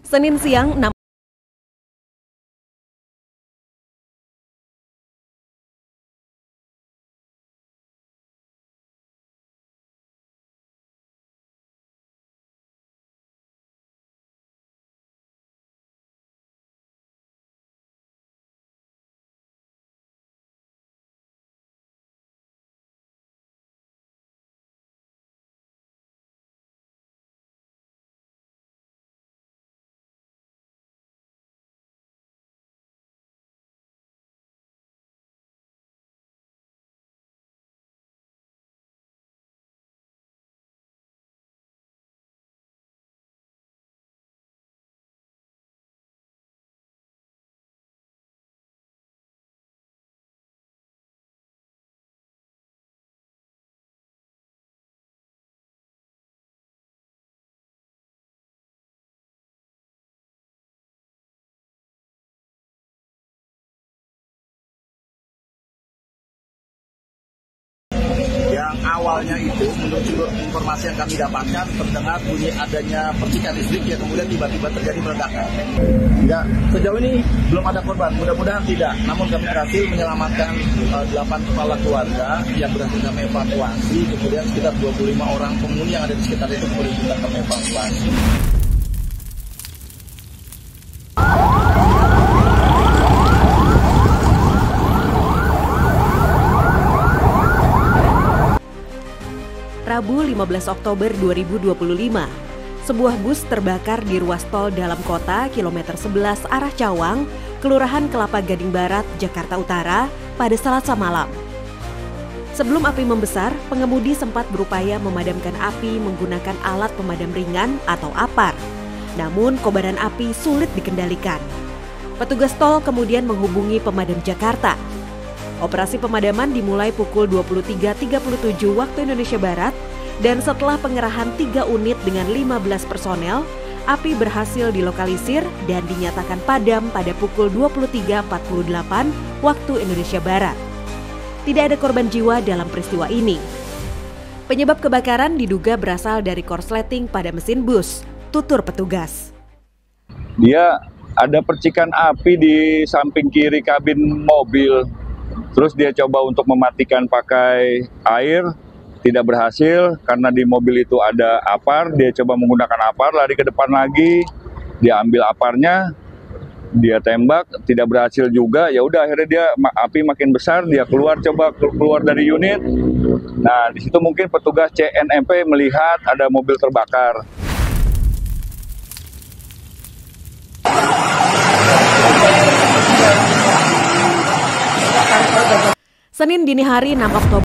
Senin siang, yang awalnya itu menurut informasi yang kami dapatkan terdengar bunyi adanya percikan listrik yang kemudian tiba-tiba terjadi ledakan. Ya, sejauh ini belum ada korban, mudah-mudahan tidak. Namun kami berhasil menyelamatkan 8 kepala keluarga yang berhasil kami evakuasi. Kemudian sekitar 25 orang penghuni yang ada di sekitar itu kemudian juga kami evakuasi. Rabu 15 Oktober 2025, sebuah bus terbakar di ruas tol dalam kota kilometer 11 arah Cawang, Kelurahan Kelapa Gading Barat, Jakarta Utara pada Selasa malam. Sebelum api membesar, pengemudi sempat berupaya memadamkan api menggunakan alat pemadam ringan atau APAR. Namun kobaran api sulit dikendalikan. Petugas tol kemudian menghubungi pemadam Jakarta. Operasi pemadaman dimulai pukul 23.37 waktu Indonesia Barat dan setelah pengerahan 3 unit dengan 15 personel, api berhasil dilokalisir dan dinyatakan padam pada pukul 23.48 waktu Indonesia Barat. Tidak ada korban jiwa dalam peristiwa ini. Penyebab kebakaran diduga berasal dari korsleting pada mesin bus, tutur petugas. Dia ada percikan api di samping kiri kabin mobil. Terus dia coba untuk mematikan pakai air, tidak berhasil karena di mobil itu ada APAR. Dia coba menggunakan APAR, lari ke depan lagi, dia ambil APARnya, dia tembak, tidak berhasil juga. Ya udah akhirnya dia api makin besar, dia coba keluar dari unit. Nah di situ mungkin petugas CNMP melihat ada mobil terbakar. Senin dini hari 6 Oktober.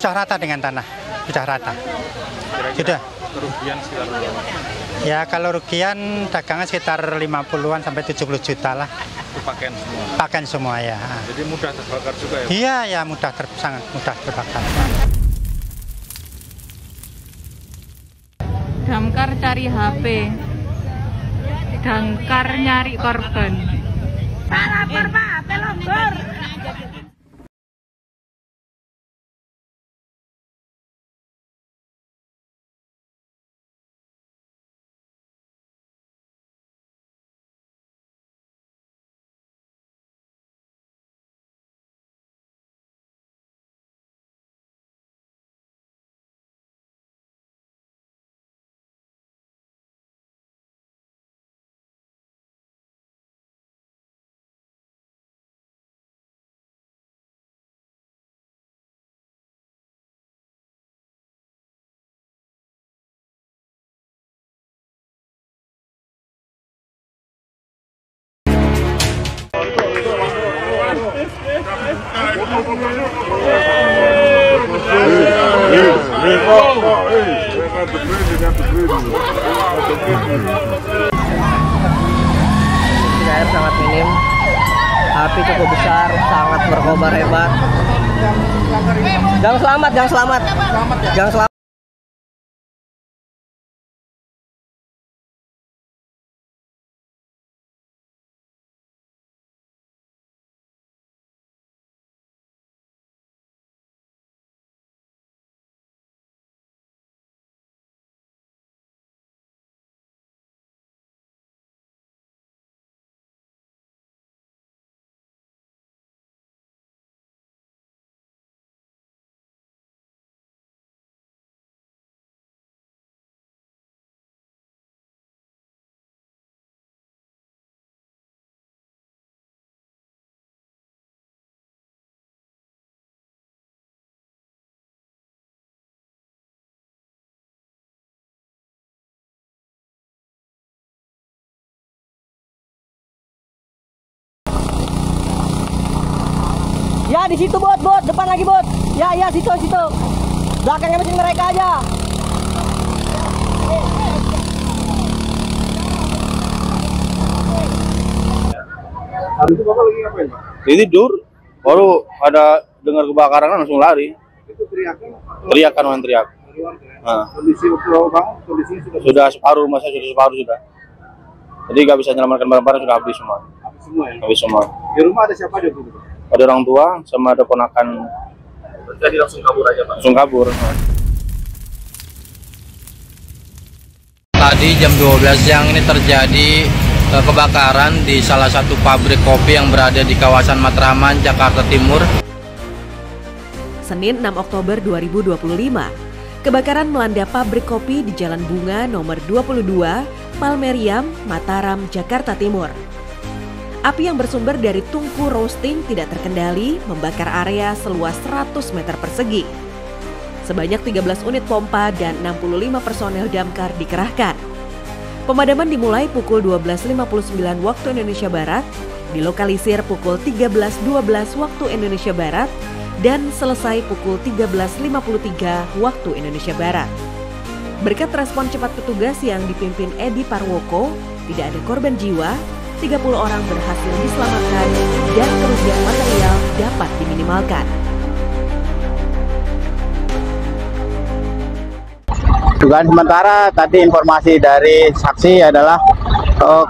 Sudah rata dengan tanah, sudah rata. Sudah. Kerugian sekitar berapa? Ya kalau rugian dagangan sekitar 50-an sampai 70 juta lah. Itu pakaian semua? Pakaian semua ya. Jadi mudah terbakar juga ya? Iya, ya sangat mudah terbakar. Damkar cari HP, damkar nyari korban. Pak, lapor Pak, HP longgar. Air sangat minim, api cukup besar, sangat berkobar hebat. Gang selamat, gang selamat, gang selamat. Ya di situ bot, depan lagi bot. Ya situ. Belakangnya mesin mereka aja. Habis itu Bapak lagi ngapain, Pak? Tidur, baru ada dengar kebakaran langsung lari. Itu teriakan Teriak. Nah, Kondisi waktu bangun, kondisinya sudah separuh, masa sudah separuh sudah. Jadi nggak bisa menyelamatkan barang-barang, sudah habis semua. habis semua ya? Habis semua. Di rumah ada siapa aja dulu? Ada orang tua sama ada ponakan. Jadi langsung kabur aja, Pak? Langsung kabur. Tadi jam 12 siang ini terjadi kebakaran di salah satu pabrik kopi yang berada di kawasan Matraman, Jakarta Timur. Senin 6 Oktober 2025, kebakaran melanda pabrik kopi di Jalan Bunga nomor 22, Palmeriam, Mataram, Jakarta Timur. Api yang bersumber dari tungku roasting tidak terkendali membakar area seluas 100 meter persegi. Sebanyak 13 unit pompa dan 65 personel damkar dikerahkan. Pemadaman dimulai pukul 12.59 waktu Indonesia Barat, dilokalisir pukul 13.12 waktu Indonesia Barat, dan selesai pukul 13.53 waktu Indonesia Barat. Berkat respon cepat petugas yang dipimpin Edi Parwoko, tidak ada korban jiwa, 30 orang berhasil diselamatkan dan kerugian material dapat diminimalkan. Dugaan sementara tadi informasi dari saksi adalah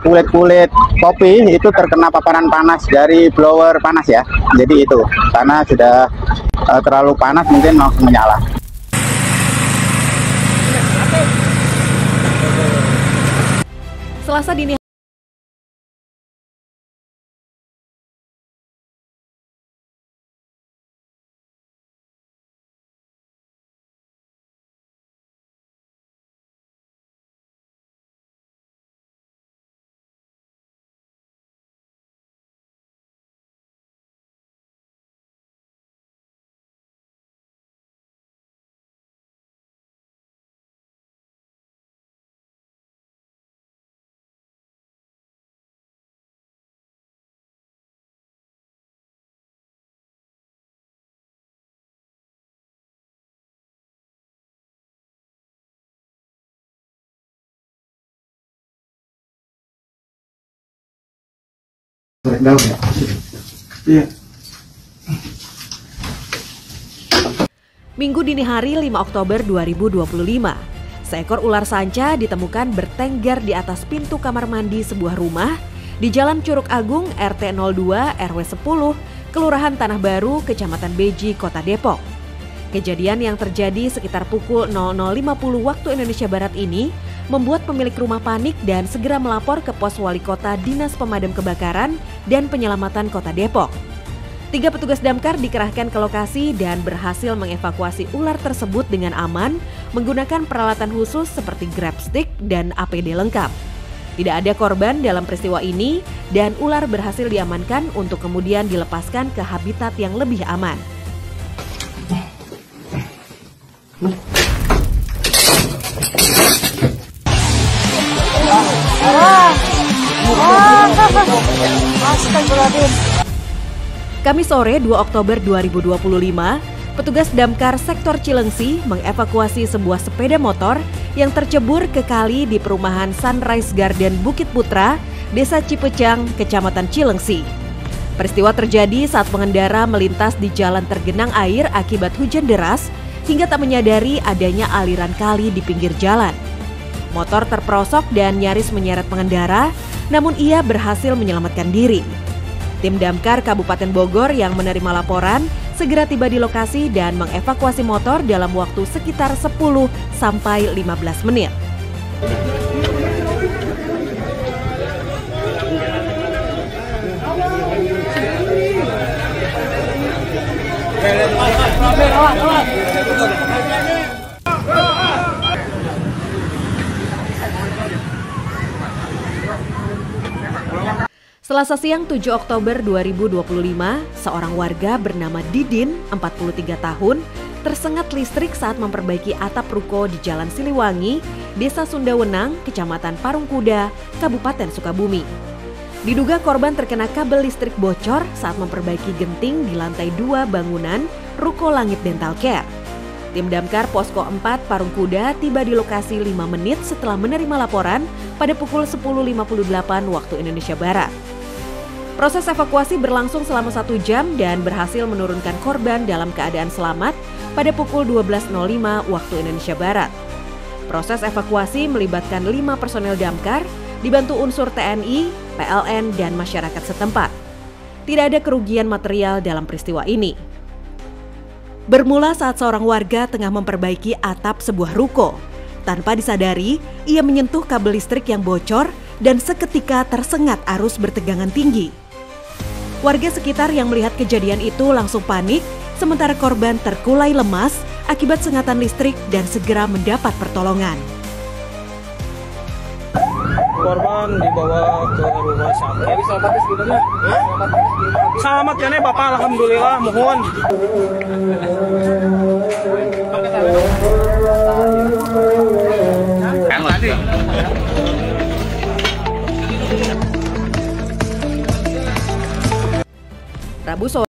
kulit-kulit kopi itu terkena paparan panas dari blower panas ya. Jadi itu karena sudah terlalu panas mungkin langsung menyala. Selasa dini Minggu dini hari 5 Oktober 2025, seekor ular sanca ditemukan bertengger di atas pintu kamar mandi sebuah rumah di Jalan Curug Agung RT 02 RW 10, Kelurahan Tanah Baru, Kecamatan Beji, Kota Depok. Kejadian yang terjadi sekitar pukul 00.50 waktu Indonesia Barat ini membuat pemilik rumah panik dan segera melapor ke pos wali kota Dinas Pemadam Kebakaran dan Penyelamatan Kota Depok. 3 petugas damkar dikerahkan ke lokasi dan berhasil mengevakuasi ular tersebut dengan aman menggunakan peralatan khusus seperti grab stick dan APD lengkap. Tidak ada korban dalam peristiwa ini dan ular berhasil diamankan untuk kemudian dilepaskan ke habitat yang lebih aman. Kamis sore 2 Oktober 2025, Petugas damkar sektor Cilengsi mengevakuasi sebuah sepeda motor yang tercebur ke kali di perumahan Sunrise Garden Bukit Putra, Desa Cipecang, Kecamatan Cilengsi. Peristiwa terjadi saat pengendara melintas di jalan tergenang air akibat hujan deras hingga tak menyadari adanya aliran kali di pinggir jalan. Motor terperosok dan nyaris menyeret pengendara, namun ia berhasil menyelamatkan diri. Tim damkar Kabupaten Bogor yang menerima laporan segera tiba di lokasi dan mengevakuasi motor dalam waktu sekitar 10 sampai 15 menit. Selasa siang 7 Oktober 2025, seorang warga bernama Didin, 43 tahun, tersengat listrik saat memperbaiki atap ruko di Jalan Siliwangi, Desa Sundawenang, Kecamatan Parungkuda, Kabupaten Sukabumi. Diduga korban terkena kabel listrik bocor saat memperbaiki genting di lantai 2 bangunan Ruko Langit Dental Care. Tim damkar Posko 4 Parungkuda tiba di lokasi 5 menit setelah menerima laporan pada pukul 10.58 waktu Indonesia Barat. Proses evakuasi berlangsung selama 1 jam dan berhasil menurunkan korban dalam keadaan selamat pada pukul 12.05 waktu Indonesia Barat. Proses evakuasi melibatkan 5 personel damkar, dibantu unsur TNI, PLN, dan masyarakat setempat. Tidak ada kerugian material dalam peristiwa ini. Bermula saat seorang warga tengah memperbaiki atap sebuah ruko. Tanpa disadari, ia menyentuh kabel listrik yang bocor dan seketika tersengat arus bertegangan tinggi. Warga sekitar yang melihat kejadian itu langsung panik, sementara korban terkulai lemas akibat sengatan listrik dan segera mendapat pertolongan. Korban dibawa ke rumah sakit. Selamat ya nih Bapak, alhamdulillah, mohon. Yang tadi. Rabu sore.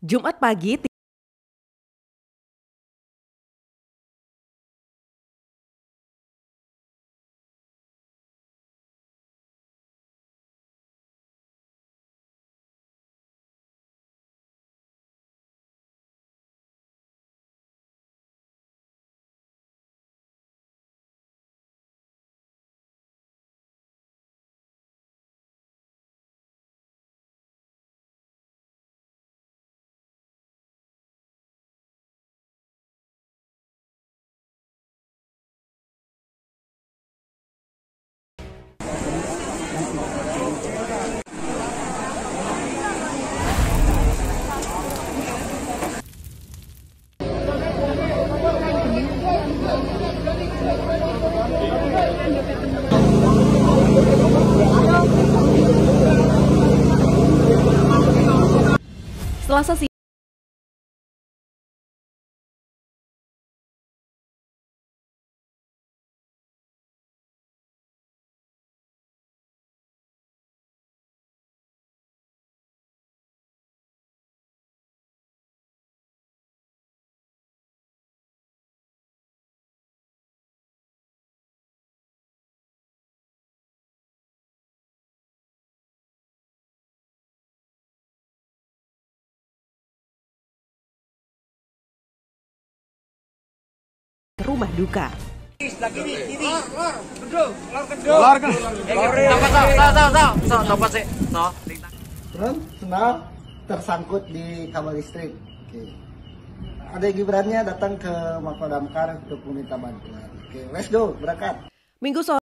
Jumat pagi, Selasa siang. rumah duka. Senang tersangkut di kabel listrik. Ada Gibrannya datang ke Mako Damkar untuk meminta bantuan. Oke, let's go, berangkat. Minggu sore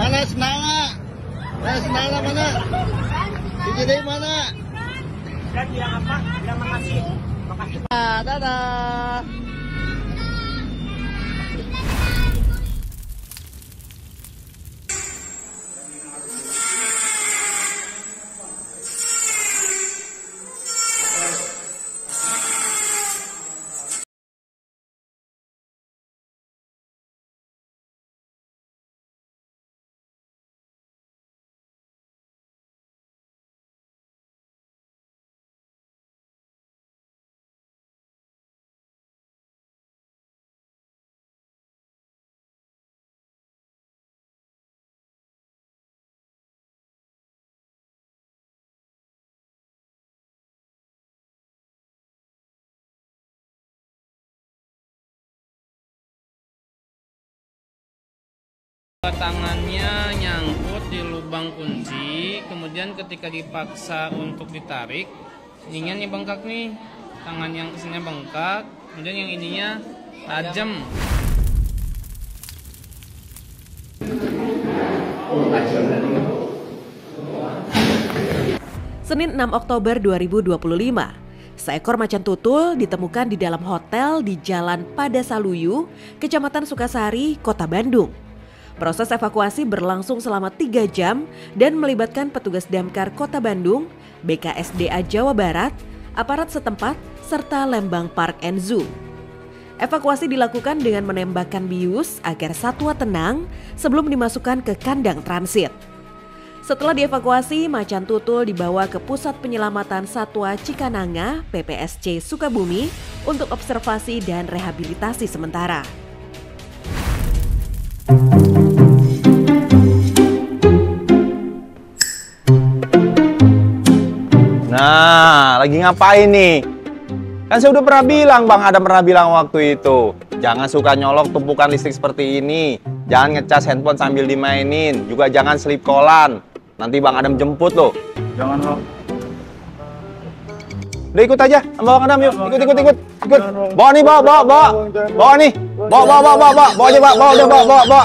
mana senala? Senala mana? Dijadi mana? Dan yang apa? Yang makasih. Makasih. Dadah. Tangannya nyangkut di lubang kunci, kemudian ketika dipaksa untuk ditarik, ininya nih bengkak nih, tangan yang kesini bengkak, kemudian yang ininya tajam. Senin 6 Oktober 2025, seekor macan tutul ditemukan di dalam hotel di Jalan Padasaluyu, Kecamatan Sukasari, Kota Bandung. Proses evakuasi berlangsung selama 3 jam dan melibatkan petugas Damkar Kota Bandung, BKSDA Jawa Barat, aparat setempat, serta Lembang Park and Zoo. Evakuasi dilakukan dengan menembakkan bius agar satwa tenang sebelum dimasukkan ke kandang transit. Setelah dievakuasi, macan tutul dibawa ke Pusat Penyelamatan Satwa Cikananga, PPSC Sukabumi, untuk observasi dan rehabilitasi sementara. Nah, lagi ngapain nih? Kan saya udah pernah bilang, Bang Adam pernah bilang waktu itu, jangan suka nyolok tumpukan listrik seperti ini. Jangan ngecas handphone sambil dimainin. Juga jangan selip kolan. Nanti Bang Adam jemput loh. Jangan loh. Udah ikut aja sama Bang Adam, yuk. Ikut. Bawa nih, bawa nih. Bawa aja, bawa.